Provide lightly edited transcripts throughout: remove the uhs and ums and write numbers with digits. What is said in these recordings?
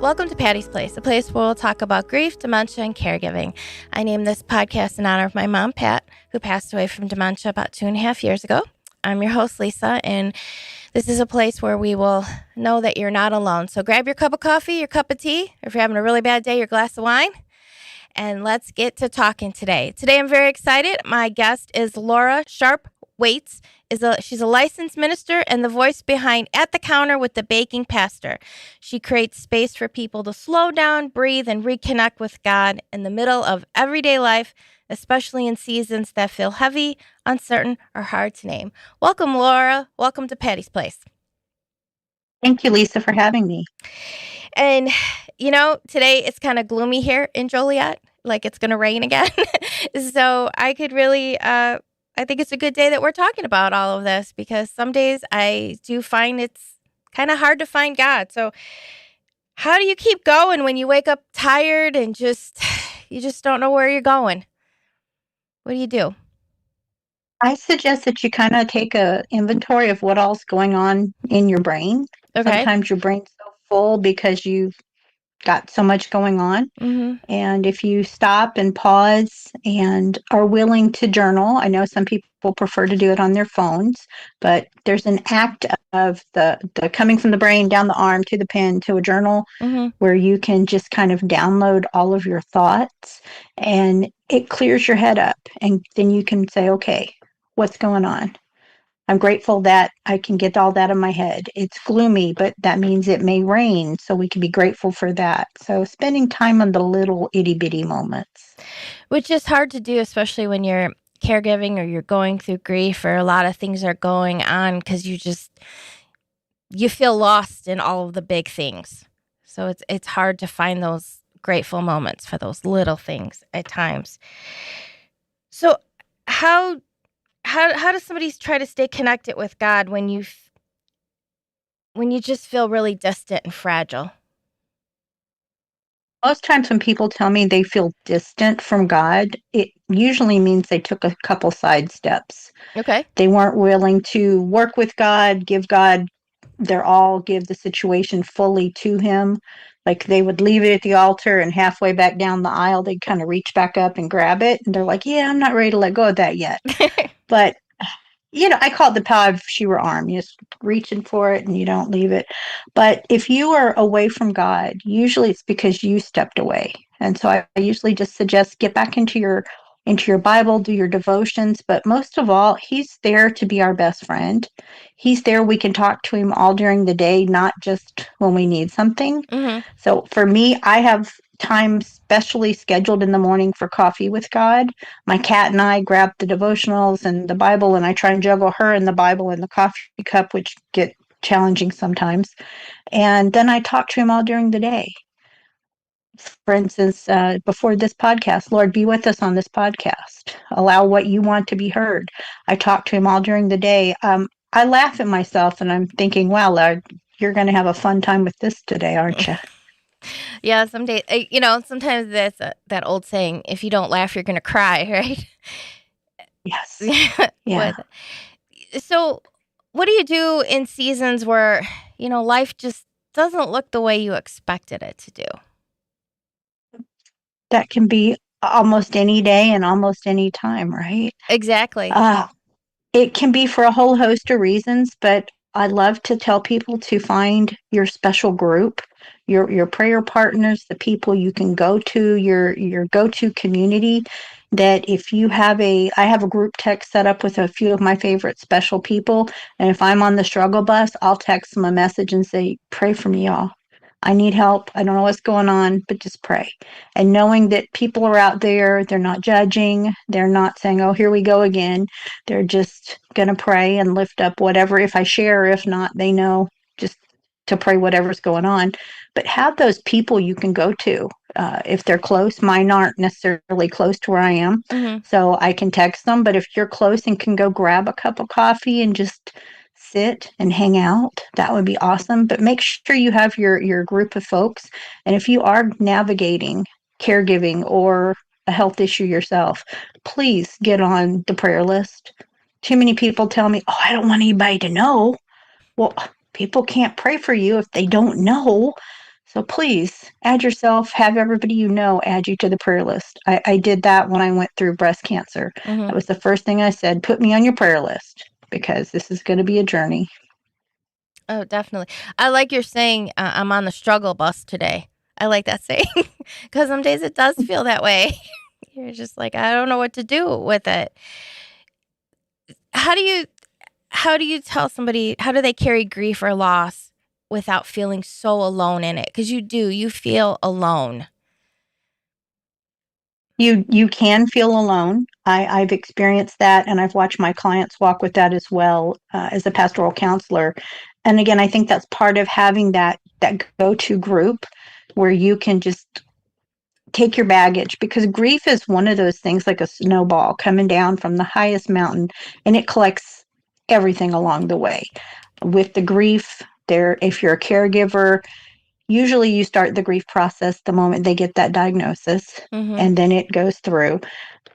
Welcome to Patty's Place, a place where we'll talk about grief, dementia, and caregiving. I named this podcast in honor of my mom, Pat, who passed away from dementia about 2.5 years ago. I'm your host, Lisa, and this is a place where we will know that you're not alone. So grab your cup of coffee, your cup of tea, or if you're having a really bad day, your glass of wine, and let's get to talking today. Today, I'm very excited. My guest is Laura Sharp-Waits. She's a licensed minister and the voice behind At the Counter with the Baking Pastor. She creates space for people to slow down, breathe, and reconnect with God in the middle of everyday life, especially in seasons that feel heavy, uncertain, or hard to name. Welcome, Laura. Welcome to Patty's Place. Thank you, Lisa, for having me. And, today it's kind of gloomy here in Joliet, like it's going to rain again. So I could really... I think it's a good day that we're talking about all of this because some days I do find it's kind of hard to find God. So how do you keep going when you wake up tired and you just don't know where you're going? What do you do? I suggest that you kind of take a inventory of what all's going on in your brain. Okay. Sometimes your brain's so full because you've got so much going on. Mm-hmm. And if you stop and pause and are willing to journal, I know some people prefer to do it on their phones, but there's an act of the coming from the brain down the arm to the pen to a journal where you can just kind of download all of your thoughts and it clears your head up. And then you can say, okay, what's going on? I'm grateful that I can get all that in my head. It's gloomy, but that means it may rain, so we can be grateful for that. So spending time on the little itty-bitty moments. Which is hard to do, especially when you're caregiving or you're going through grief or a lot of things are going on because you feel lost in all of the big things. So it's hard to find those grateful moments for those little things at times. So how does somebody try to stay connected with God when you just feel really distant and fragile? Most times when people tell me they feel distant from God, it usually means they took a couple side steps. Okay. They weren't willing to work with God, give God their all, give the situation fully to Him. Like they would leave it at the altar and halfway back down the aisle, they'd kind of reach back up and grab it. And they're like, yeah, I'm not ready to let go of that yet. But I call it the power of Shiva arm. You just reaching for it and you don't leave it. But if you are away from God, usually it's because you stepped away. And so I usually just suggest get back into your Bible, do your devotions. But most of all, He's there to be our best friend. He's there. We can talk to Him all during the day, not just when we need something. Mm-hmm. So for me, I have time specially scheduled in the morning for coffee with God. My cat and I grab the devotionals and the Bible, and I try and juggle her and the Bible and the coffee cup, which get challenging sometimes. And then I talk to Him all during the day. For instance, before this podcast, Lord, be with us on this podcast. Allow what you want to be heard. I talk to Him all during the day. I laugh at myself and I'm thinking, wow, Lord, you're going to have a fun time with this today, aren't you? Yeah, some days, sometimes that's that old saying, if you don't laugh, you're going to cry, right? Yes. Yeah. So what do you do in seasons where, life just doesn't look the way you expected it to do? That can be almost any day and almost any time, right? Exactly. It can be for a whole host of reasons, but I love to tell people to find your special group, your prayer partners, the people you can go to, your go-to community. That if you I have a group text set up with a few of my favorite special people, and if I'm on the struggle bus, I'll text them a message and say, pray for me, y'all. I need help. I don't know what's going on, but just pray. And knowing that people are out there, they're not judging. They're not saying, oh, here we go again. They're just going to pray and lift up whatever. If I share, if not, they know just to pray whatever's going on. But have those people you can go to. If they're close, mine aren't necessarily close to where I am. Mm-hmm. So I can text them. But if you're close and can go grab a cup of coffee and just sit and hang out, that would be awesome. But make sure you have your group of folks. And if you are navigating caregiving or a health issue yourself, please get on the prayer list. Too many people tell me, oh, I don't want anybody to know. Well, people can't pray for you if they don't know. So please add yourself, have everybody you know add you to the prayer list. I did that when I went through breast cancer. Mm-hmm. That was the first thing I said, put me on your prayer list because this is going to be a journey. Oh, definitely. I like your saying, I'm on the struggle bus today. I like that saying because some days it does feel that way. You're just like, I don't know what to do with it. How do you how do you tell somebody, how do they carry grief or loss without feeling so alone in it? Because you feel alone. You can feel alone. I've experienced that, and I've watched my clients walk with that as well as a pastoral counselor. And again, I think that's part of having that go-to group where you can just take your baggage, because grief is one of those things like a snowball coming down from the highest mountain, and it collects everything along the way. With the grief, there, if you're a caregiver, usually you start the grief process the moment they get that diagnosis, Mm-hmm. and then it goes through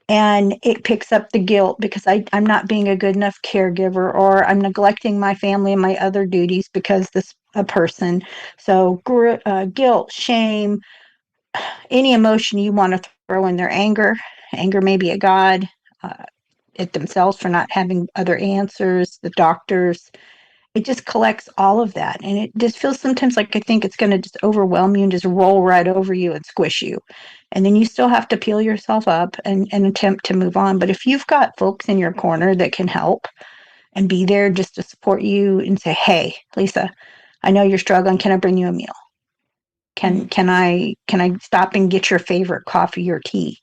and it picks up the guilt because I'm not being a good enough caregiver, or I'm neglecting my family and my other duties because this a person. So guilt, shame, any emotion you want to throw in there, anger maybe at God, uh, at themselves for not having other answers, the doctors. It just collects all of that. And it just feels sometimes like I think it's going to just overwhelm you and just roll right over you and squish you. And then you still have to peel yourself up and attempt to move on. But if you've got folks in your corner that can help and be there just to support you and say, hey, Lisa, I know you're struggling. Can I bring you a meal? Mm-hmm. Can I stop and get your favorite coffee or tea?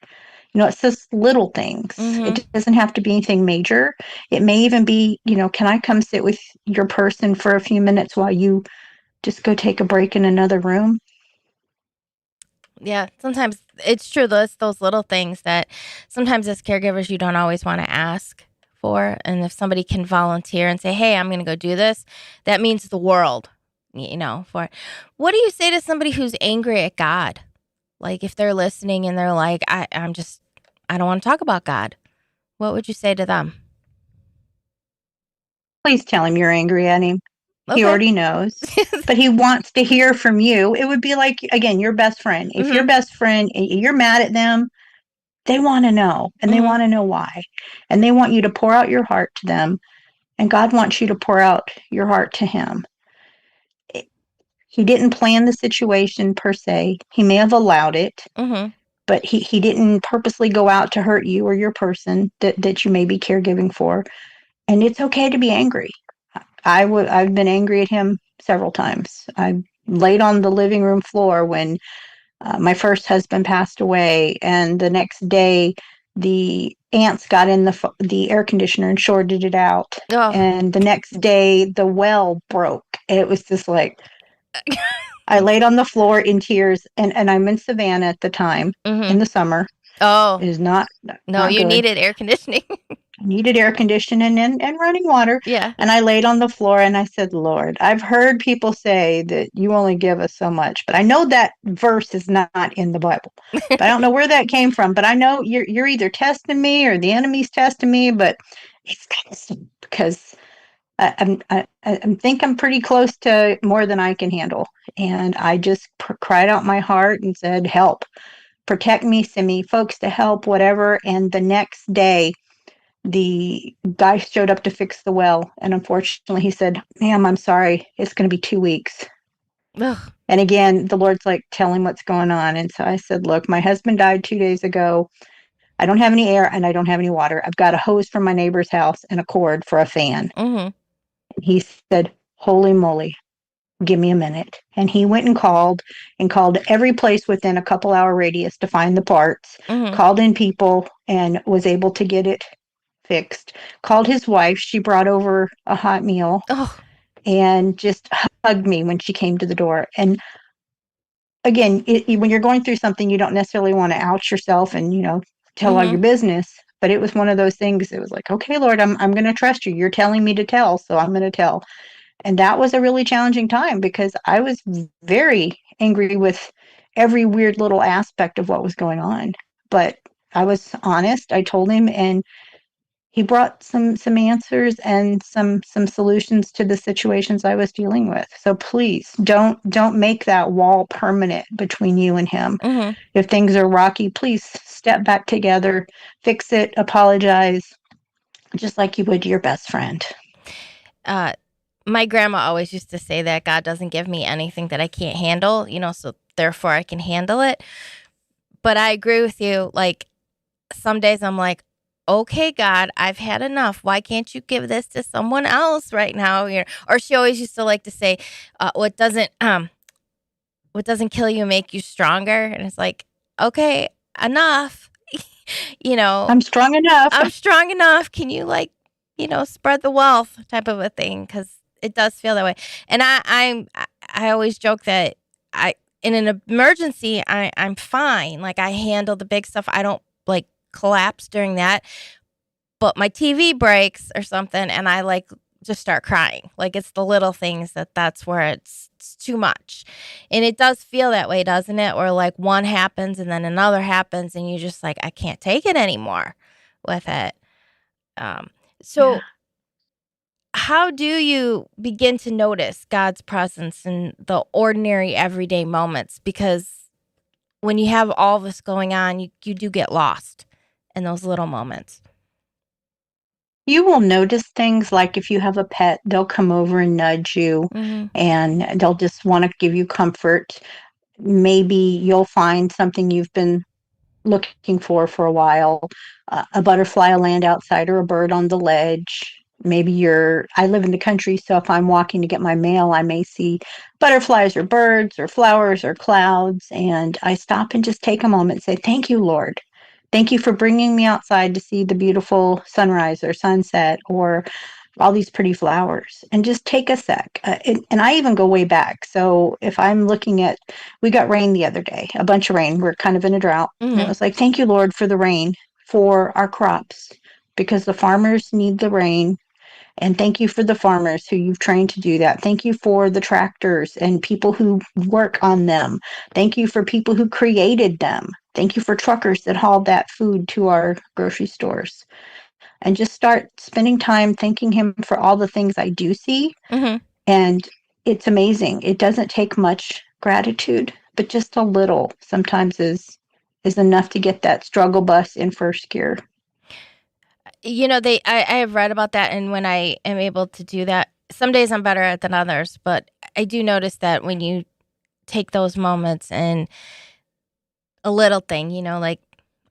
It's just little things. Mm-hmm. It doesn't have to be anything major. It may even be, can I come sit with your person for a few minutes while you just go take a break in another room? Yeah, sometimes it's true. Those little things that sometimes as caregivers you don't always want to ask for, and if somebody can volunteer and say, "Hey, I'm going to go do this," that means the world. For what do you say to somebody who's angry at God? Like if they're listening and they're like, I don't want to talk about God." What would you say to them? Please tell him you're angry at him. He Okay. already knows, but he wants to hear from you. It would be like, again, your best friend. If your Mhm. best friend, you're mad at them, they want to know, and they Mhm. want to know why. And they want you to pour out your heart to them, and God wants you to pour out your heart to him. He didn't plan the situation per se. He may have allowed it, Mhm. but he didn't purposely go out to hurt you or your person that you may be caregiving for. And it's okay to be angry. I've been angry at him several times. I laid on the living room floor when my first husband passed away, and the next day the ants got in the air conditioner and shorted it out. Oh. And the next day the well broke. It was just like I laid on the floor in tears, and I'm in Savannah at the time in Mhm. the summer. Oh, It is not no, not you good. needed air conditioning. Needed air conditioning and running water. Yeah. And I laid on the floor and I said, Lord, I've heard people say that you only give us so much, but I know that verse is not in the Bible. But I don't know where that came from. But I know you're either testing me or the enemy's testing me, but it's because I think I'm pretty close to more than I can handle. And I just cried out my heart and said, help, protect me, send me folks to help, whatever. And the next day, the guy showed up to fix the well. And unfortunately, he said, ma'am, I'm sorry. It's going to be 2 weeks. Ugh. And again, the Lord's like, tell him what's going on. And so I said, look, my husband died 2 days ago. I don't have any air and I don't have any water. I've got a hose from my neighbor's house and a cord for a fan. Mhm. And he said, holy moly, give me a minute. And he went and called every place within a couple hour radius to find the parts, Mhm. called in people and was able to get it fixed. Called his wife. She brought over a hot meal Oh. and just hugged me when she came to the door. And again, when you're going through something, you don't necessarily want to out yourself and, tell all Mhm. your business. But it was one of those things. It was like, okay, Lord, I'm going to trust you. You're telling me to tell, so I'm going to tell. And that was a really challenging time because I was very angry with every weird little aspect of what was going on. But I was honest. I told him, and he brought some answers and some solutions to the situations I was dealing with. So please don't make that wall permanent between you and him. Mm-hmm. If things are rocky, please step back together, fix it, apologize, just like you would to your best friend. Uh, my grandma always used to say that God doesn't give me anything that I can't handle, so therefore I can handle it. But I agree with you. Like, some days I'm like, okay, God, I've had enough. Why can't you give this to someone else right now? Or she always used to like to say, what doesn't kill you make you stronger. And it's like, okay, enough. you know, I'm strong enough. I'm strong enough. Can you spread the wealth type of a thing? Because it does feel that way. And I always joke that in an emergency, I'm fine. Like, I handle the big stuff. I don't like collapse during that. But my TV breaks or something, and I like just start crying. Like, it's the little things that's where it's too much. And it does feel that way, doesn't it? Or like one happens and then another happens, and you just like, I can't take it anymore with it. Um, Yeah. so how do you begin to notice God's presence in the ordinary everyday moments? Because when you have all this going on, you do get lost in those little moments. You will notice things like if you have a pet, they'll come over and nudge you Mm-hmm. and they'll just want to give you comfort. Maybe you'll find something you've been looking for a while. A butterfly will land outside or a bird on the ledge. Maybe I live in the country, so if I'm walking to get my mail, I may see butterflies or birds or flowers or clouds. And I stop and just take a moment and say, thank you, Lord. Thank you for bringing me outside to see the beautiful sunrise or sunset or all these pretty flowers, and just take a sec. And I even go way back. So if I'm looking at, we got rain the other day, a bunch of rain. We're kind of in a drought. And it Mm-hmm. was like, thank you, Lord, for the rain for our crops because the farmers need the rain. And thank you for the farmers who you've trained to do that. Thank you for the tractors and people who work on them. Thank you for people who created them. Thank you for truckers that hauled that food to our grocery stores, and just start spending time thanking him for all the things I do see. Mm-hmm. And it's amazing. It doesn't take much gratitude, but just a little sometimes is enough to get that struggle bus in first gear. I have read about that, and when I am able to do that, some days I'm better at it than others, but I do notice that when you take those moments and a little thing, like,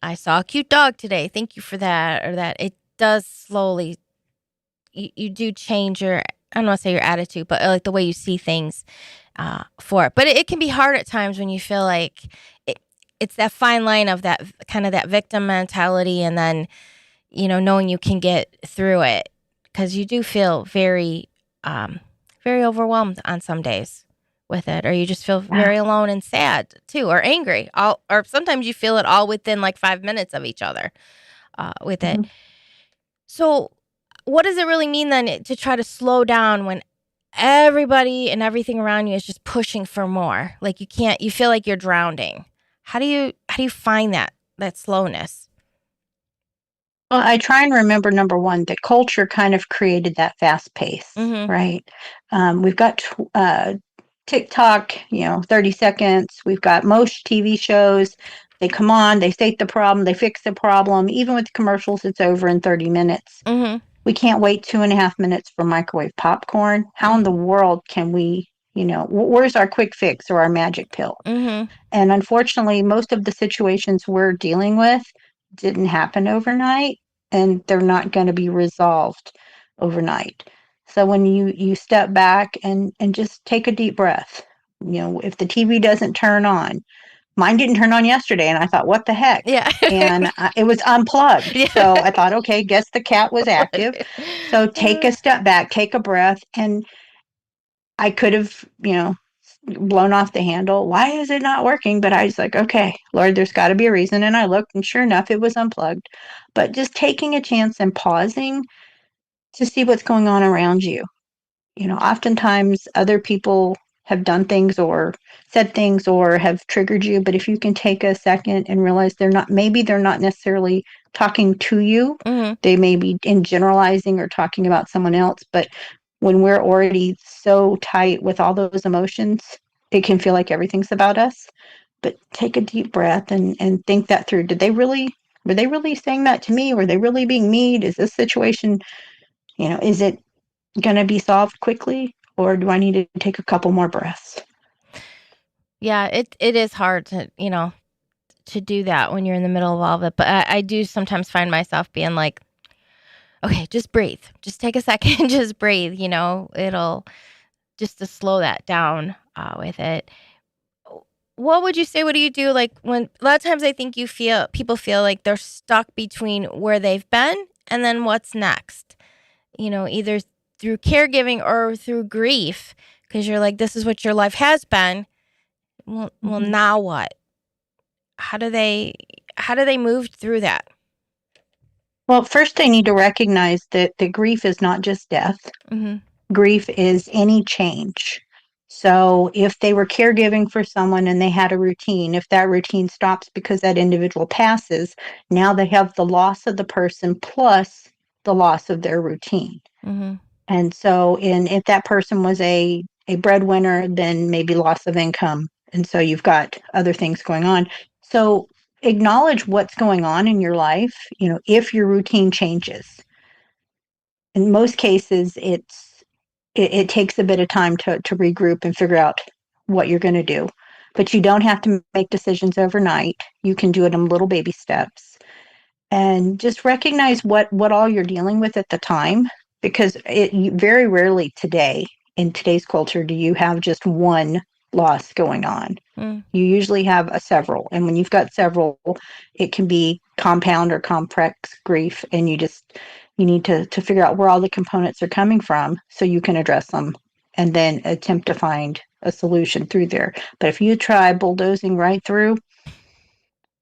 I saw a cute dog today, thank you for that, or that, it does slowly, you do change I don't want to say your attitude, but like the way you see things for it. But it can be hard at times when you feel like it's that fine line of that kind of that victim mentality, and then knowing you can get through it, because you do feel very, very overwhelmed on some days with it, or you just feel Yeah. very alone and sad too, or angry, or sometimes you feel it all within like 5 minutes of each other with it. Mhm. So, what does it really mean then to try to slow down when everybody and everything around you is just pushing for more? Like, you feel like you're drowning. How do you find that slowness? Well, I try and remember number one, that culture kind of created that fast pace, Mhm. right? We've got TikTok, 30 seconds. We've got most TV shows. They come on, they state the problem, they fix the problem. Even with commercials, it's over in 30 minutes. Mhm. We can't wait 2.5 minutes for microwave popcorn. How in the world can we, where's our quick fix or our magic pill? Mhm. And unfortunately, most of the situations we're dealing with didn't happen overnight, and they're not going to be resolved overnight. So when you step back and just take a deep breath, if the TV doesn't turn on, mine didn't turn on yesterday, and I thought, what the heck? Yeah. And it was unplugged. So Yeah. I thought, okay, guess the cat was active. So take a step back, take a breath, and I could have, blown off the handle. Why is it not working? But I was like, okay, Lord, there's got to be a reason. And I looked, and sure enough, it was unplugged. But just taking a chance and pausing to see what's going on around you. Oftentimes other people have done things or said things or have triggered you. But if you can take a second and realize maybe they're not necessarily talking to you. Mm-hmm. They may be in generalizing or talking about someone else, but when we're already so tight with all those emotions, it can feel like everything's about us. But take a deep breath and think that through. Were they really saying that to me? Were they really being mean? Is this situation, is it going to be solved quickly? Or do I need to take a couple more breaths? Yeah, it is hard to, to do that when you're in the middle of all of it. But I do sometimes find myself being like, okay, just breathe. Just take a second, just breathe, it'll just to slow that down with it. What would you say? What do you do? Like when a lot of times I think people feel like they're stuck between where they've been and then what's next, either through caregiving or through grief. Cause you're like, this is what your life has been. Well, Mhm. now what? How do they, how do they move through that? Well, first, they need to recognize that the grief is not just death. Mm-hmm. Grief is any change. So if they were caregiving for someone and they had a routine, if that routine stops because that individual passes, now they have the loss of the person plus the loss of their routine. Mm-hmm. And so if that person was a breadwinner, then maybe loss of income. And so you've got other things going on. So acknowledge what's going on in your life, if your routine changes. In most cases, it takes a bit of time to regroup and figure out what you're going to do. But you don't have to make decisions overnight. You can do it in little baby steps and just recognize what all you're dealing with at the time, because very rarely today in today's culture do you have just one loss going on. Mm. You usually have a several, and when you've got several, it can be compound or complex grief, and you need to figure out where all the components are coming from so you can address them and then attempt to find a solution through there. But if you try bulldozing right through,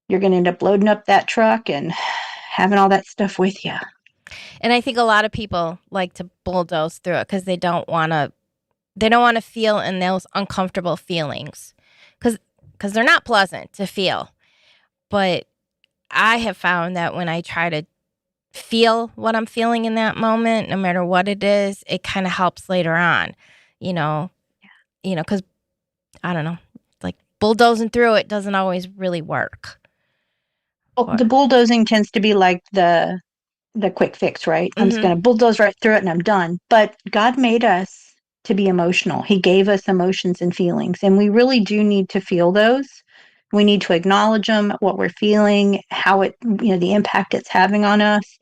you're going to end up loading up that truck and having all that stuff with you. And I think a lot of people like to bulldoze through it because they don't want to feel in those uncomfortable feelings because they're not pleasant to feel. But I have found that when I try to feel what I'm feeling in that moment, no matter what it is, it kind of helps later on, you know, because I don't know, like bulldozing through it doesn't always really work. Well, Or, the bulldozing tends to be like the quick fix, right? I'm just mm-hmm, going to bulldoze right through it and I'm done. But God made us to be emotional. He gave us emotions and feelings, and we really do need to feel those. We need to acknowledge them, what we're feeling, how the impact it's having on us.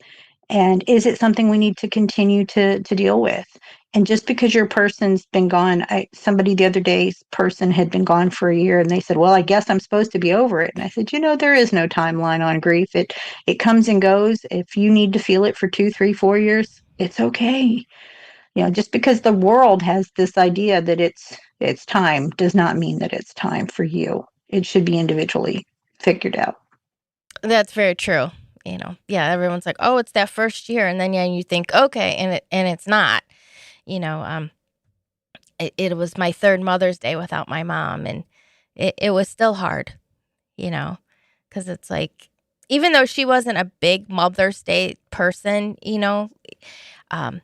And is it something we need to continue to deal with? And just because your person's been gone, somebody the other day's person had been gone for a year, and they said, "Well, I guess I'm supposed to be over it." And I said, there is no timeline on grief. It comes and goes. If you need to feel it for 2, 3, 4 years, it's okay. Just because the world has this idea that it's time does not mean that it's time for you. It should be individually figured out. that's very true. Yeah, everyone's like, oh, it's that first year. And then, yeah, you think, okay. And it's not, you know, um, it was my third Mother's Day without my mom. And it was still hard, you know, because it's like, even though she wasn't a big Mother's Day person, um,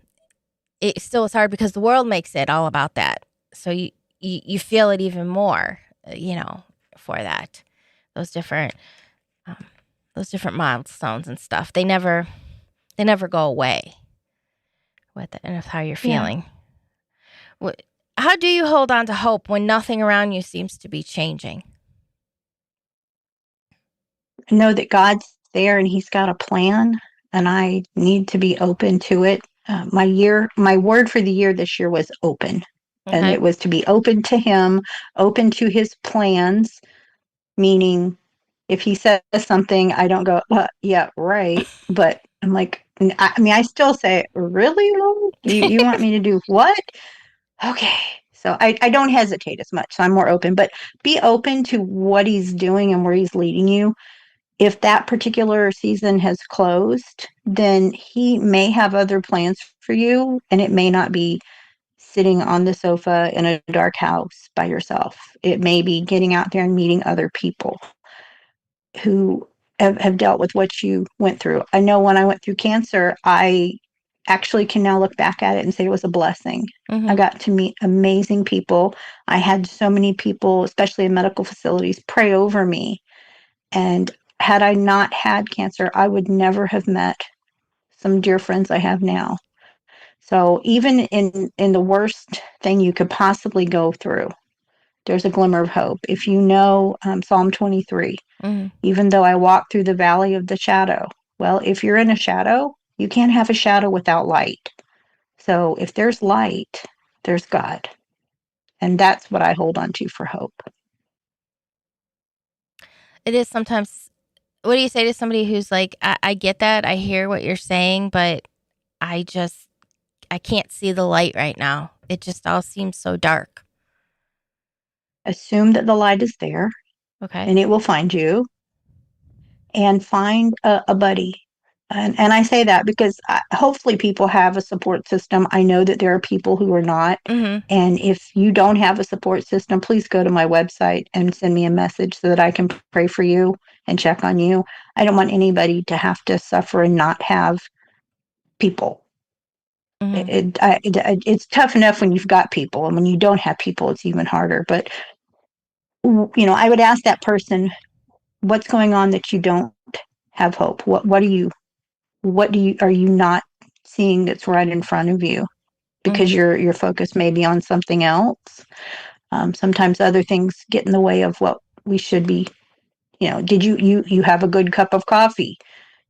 it still was hard because the world makes it all about that. So you feel it even more, for that, those different, um, those different milestones and stuff. They never go away with it and with how you're Yeah. feeling. What, how do you hold on to hope when nothing around you seems to be changing? Know that God's there and He's got a plan, and I need to be open to it. My word for the year this year was open, and Okay. it was to be open to Him, open to His plans. Meaning, if He says something, I don't go, yeah, right. But I'm like, I mean, I still say, really, Lord? You want me to do what? Okay. So I don't hesitate as much. So I'm more open, but be open to what He's doing and where He's leading you. If that particular season has closed, then He may have other plans for you, and it may not be sitting on the sofa in a dark house by yourself. It may be getting out there and meeting other people who have dealt with what you went through. I know when I went through cancer, I actually can now look back at it and say it was a blessing. I Mm-hmm. got to meet amazing people. I had so many people, especially in medical facilities, pray over me. And had I not had cancer, I would never have met some dear friends I have now. So even in the worst thing you could possibly go through, there's a glimmer of hope. If you know Psalm 23, Mm-hmm. even though I walk through the valley of the shadow, well, if you're in a shadow, you can't have a shadow without light. So if there's light, there's God. And that's what I hold on to for hope. It is sometimes. What do you say to somebody who's like, I get that, I hear what you're saying, but I just I can't see the light right now. It just all seems so dark. Assume that the light is there Okay. and it will find you, and find a buddy. And I say that because hopefully people have a support system. I know that there are people who are not. Mm-hmm. And if you don't have a support system, please go to my website and send me a message so that I can pray for you and check on you. I don't want anybody to have to suffer and not have people. Mm-hmm. It's tough enough when you've got people, and when you don't have people, it's even harder. But I would ask that person, what's going on that you don't have hope? What are you not seeing that's right in front of you? Because Mm-hmm. your focus may be on something else. Sometimes other things get in the way of what we should be. Did you have a good cup of coffee?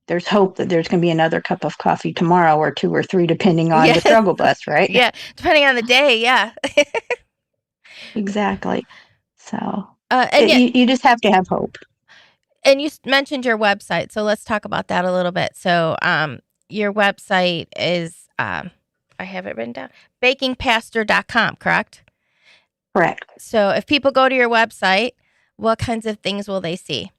There's hope that there's going to be another cup of coffee tomorrow, or two or three, depending on the Yes. struggle bus, right? Yeah. Depending on the day. Yeah. Exactly. So And yet, you just have to have hope. and you mentioned your website, so let's talk about that a little bit. So, your website is, I have it written down, bakingpastor.com, correct? Correct. So, if people go to your website, what kinds of things will they see?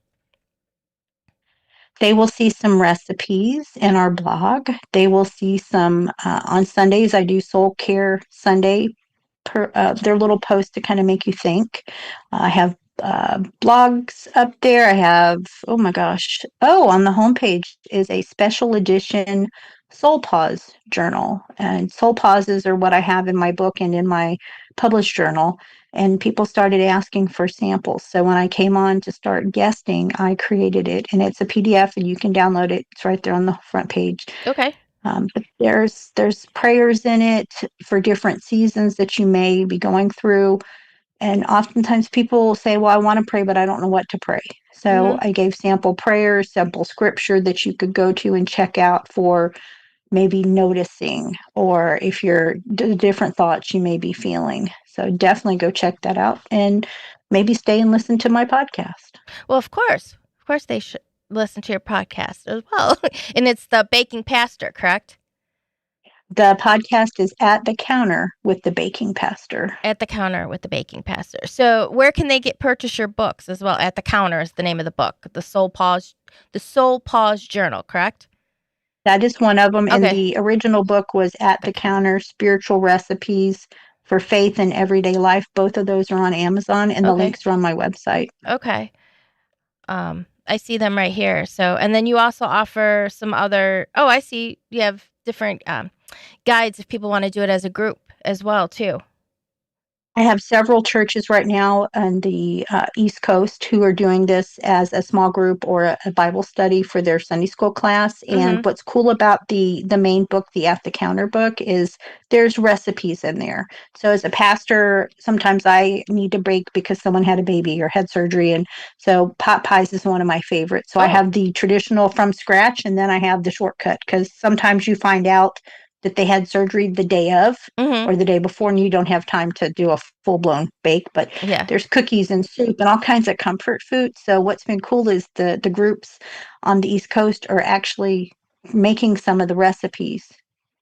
They will see some recipes in our blog. They will see some on Sundays. I do Soul Care Sunday. Their little posts to kind of make you think. I have blogs up there. I have, oh my gosh. Oh, on the homepage is a special edition Soul Pause journal. And Soul Pauses are what I have in my book and in my published journal. And people started asking for samples. So when I came on to start guesting, I created it. And it's a PDF and you can download it. It's right there on the front page. Okay. But there's prayers in it for different seasons that you may be going through. And oftentimes people will say, well, I want to pray, but I don't know what to pray. So Mm-hmm. I gave sample prayers, sample scripture that you could go to and check out for maybe noticing, or if you're different thoughts you may be feeling. So definitely go check that out, and maybe stay and listen to my podcast. Well, of course. Of course, they should listen to your podcast as well. And it's the Baking Pastor, correct? The podcast is At the Counter with the Baking Pastor. At the Counter with the Baking Pastor. So, where can they purchase your books as well? At the Counter is the name of the book. The Soul Pause Journal, correct? That is one of them. And Okay. the original book was At The the Counter. Counter Spiritual Recipes for Faith and Everyday Life. Both of those are on Amazon, and the Okay. links are on my website. Okay. I see them right here. So, and then you also offer some other. Oh, I see. You have different guides if people want to do it as a group as well, too. I have several churches right now on the East Coast who are doing this as a small group or a Bible study for their Sunday school class. And Mm-hmm. what's cool about the main book, the At the Counter book, is there's recipes in there. So as a pastor, sometimes I need to break because someone had a baby or had surgery, and so pot pies is one of my favorites. So I Oh. have the traditional from scratch, and then I have the shortcut, because sometimes you find out that they had surgery the day of Mm-hmm. or the day before, and you don't have time to do a full blown bake. But Yeah. there's cookies and soup and all kinds of comfort food. So what's been cool is the groups on the East Coast are actually making some of the recipes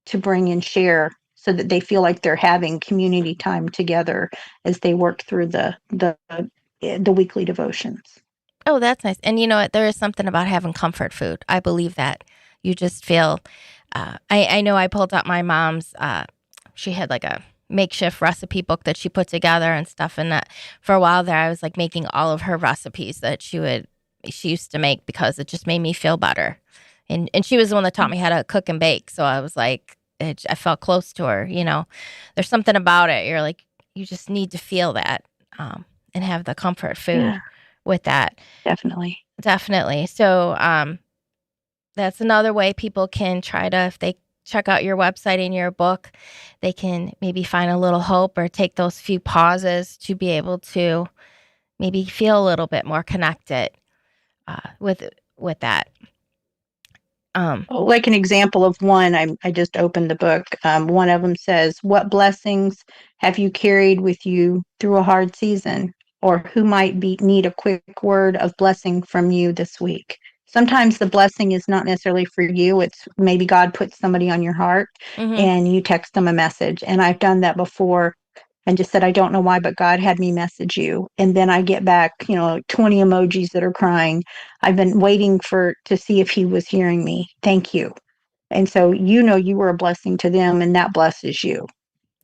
to bring and share, so that they feel like they're having community time together as they work through the weekly devotions. Oh, that's nice. And you know what? There is something about having comfort food. I believe that. You just feel. I know I pulled out my mom's. She had like a makeshift recipe book that she put together and stuff. And that for a while there, I was like making all of her recipes that she would she used to make because it just made me feel better. And she was the one that taught me how to cook and bake. So I was like, I felt close to her. There's something about it. You're like, you just need to feel that, and have the comfort food Yeah, with that. definitely. Definitely. So that's another way people can try to, if they check out your website and your book, they can maybe find a little hope or take those few pauses to be able to maybe feel a little bit more connected with that. Like an example of one, I just opened the book. One of them says, "What blessings have you carried with you through a hard season?" Or who might need a quick word of blessing from you this week? Sometimes the blessing is not necessarily for you. It's maybe God puts somebody on your heart Mm-hmm. and you text them a message. And I've done that before and just said, I don't know why, but God had me message you. And then I get back, 20 emojis that are crying. I've been waiting to see if he was hearing me. Thank you. And so, you were a blessing to them and that blesses you.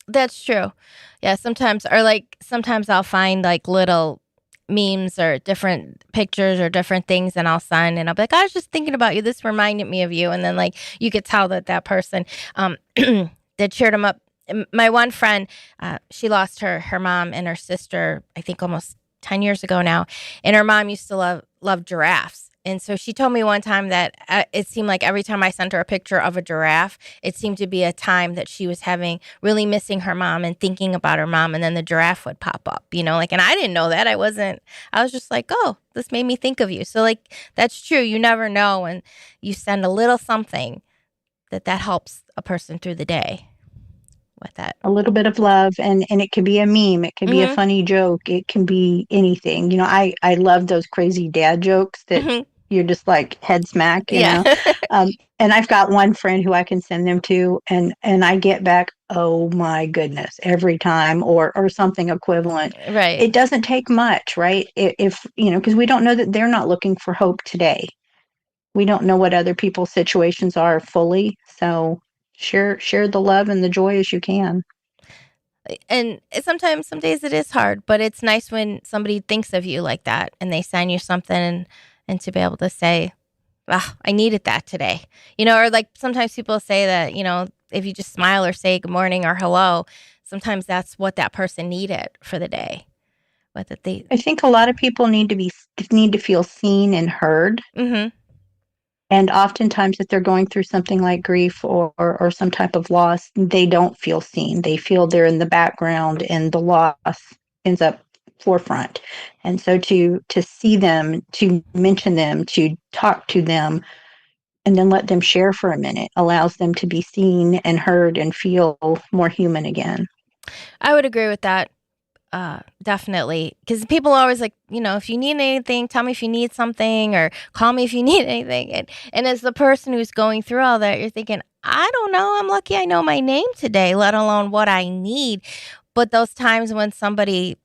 That's true. Yeah, sometimes I'll find like little memes or different pictures or different things and I'll send and I'll be like, I was just thinking about you. This reminded me of you. And then like you could tell that person that cheered them up. My one friend, she lost her mom and her sister, I think almost 10 years ago now. And her mom used to love giraffes. And so she told me one time that it seemed like every time I sent her a picture of a giraffe, it seemed to be a time that she was really missing her mom and thinking about her mom. And then the giraffe would pop up, and I didn't know that. I was just like, oh, this made me think of you. So like, that's true. You never know. And you send a little something that helps a person through the day with that. A little bit of love, and it could be a meme, it could be a Mm-hmm. funny joke, it can be anything. I love those crazy dad jokes that Mm-hmm. you're just like head smack. Yeah. And I've got one friend who I can send them to, and I get back, oh my goodness, every time, or something equivalent. Right. It doesn't take much, right? If because we don't know that they're not looking for hope today. We don't know what other people's situations are fully, so share the love and the joy as you can. And sometimes, some days it is hard, but it's nice when somebody thinks of you like that and they send you something and to be able to say, ah, I needed that today. Or like sometimes people say that, if you just smile or say good morning or hello, sometimes that's what that person needed for the day. But that they, I think a lot of people need to feel seen and heard. mm-hmm, And oftentimes, if they're going through something like grief or some type of loss, they don't feel seen. They feel they're in the background, and the loss ends up forefront. And so to see them, to mention them, to talk to them, and then let them share for a minute allows them to be seen and heard and feel more human again. I would agree with that. Definitely. Because people are always like, if you need anything, tell me if you need something or call me if you need anything. And as the person who's going through all that, you're thinking, I don't know. I'm lucky I know my name today, let alone what I need. But those times when somebody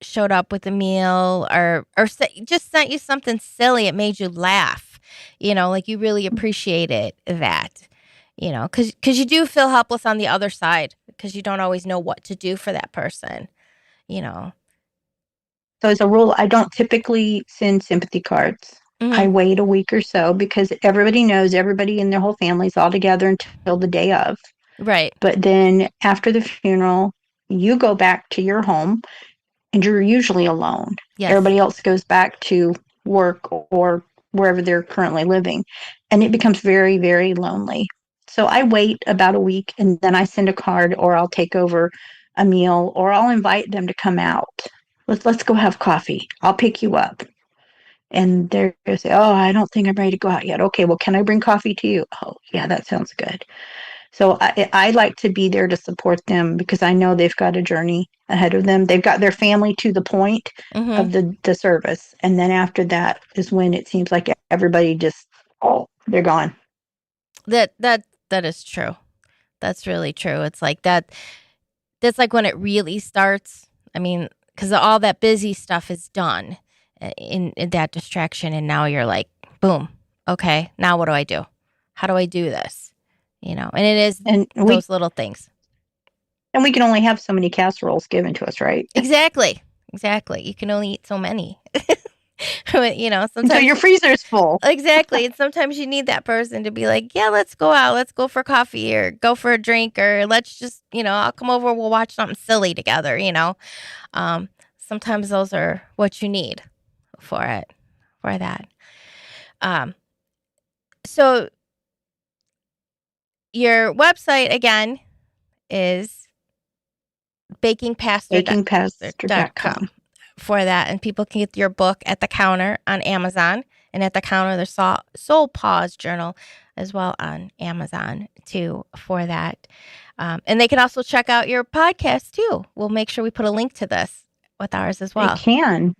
showed up with a meal or just sent you something silly, it made you laugh, like you really appreciated that, because you do feel helpless on the other side because you don't always know what to do for that person, you know. So as a rule, I don't typically send sympathy cards. I Mm-hmm. wait a week or so because everybody knows everybody in their whole family's all together until the day of. Right. But then after the funeral, you go back to your home and you're usually alone. Yes. Everybody else goes back to work or wherever they're currently living. And it becomes very, very lonely. So I wait about a week and then I send a card or I'll take over a meal or I'll invite them to come out. Let's go have coffee. I'll pick you up. And they're going to say, oh, I don't think I'm ready to go out yet. Okay, well, can I bring coffee to you? Oh, yeah, that sounds good. So I like to be there to support them because I know they've got a journey ahead of them. They've got their family to the point Mm-hmm. of the service. And then after that is when it seems like everybody just, oh, they're gone. That is true. That's really true. It's like that. That's like when it really starts. I mean, because all that busy stuff is done in that distraction. And now you're like, boom, okay, now what do I do? How do I do this? And it is And we those little things. and we can only have so many casseroles given to us, right? Exactly. Exactly. You can only eat so many. Until Sometimes your freezer's full. exactly. And sometimes you need that person to be like, yeah, let's go out. Let's go for coffee or go for a drink or let's just, I'll come over. We'll watch something silly together. Sometimes those are what you need for that. So your website again is bakingpastor.com for that. And people can get your book at the counter on Amazon. And at the counter, the Soul Pause Journal as well on Amazon too for that. And they can also check out your podcast too. We'll make sure we put a link to this with ours as well. They can.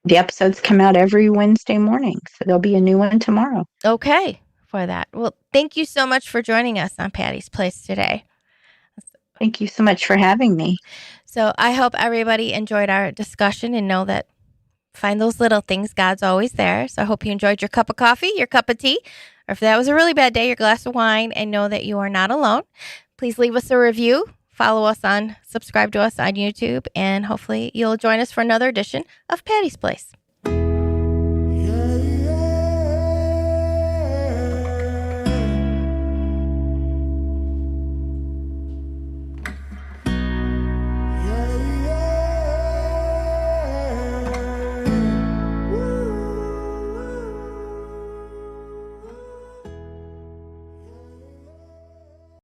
The episodes come out every Wednesday morning, so there'll be a new one tomorrow. Okay, for that. Well, thank you so much for joining us on Patty's Place today. Thank you so much for having me. So I hope everybody enjoyed our discussion and know that find those little things. God's always there. So I hope you enjoyed your cup of coffee, your cup of tea, or if that was a really bad day, your glass of wine, and know that you are not alone. Please leave us a review. Subscribe to us on YouTube, and hopefully you'll join us for another edition of Patty's Place.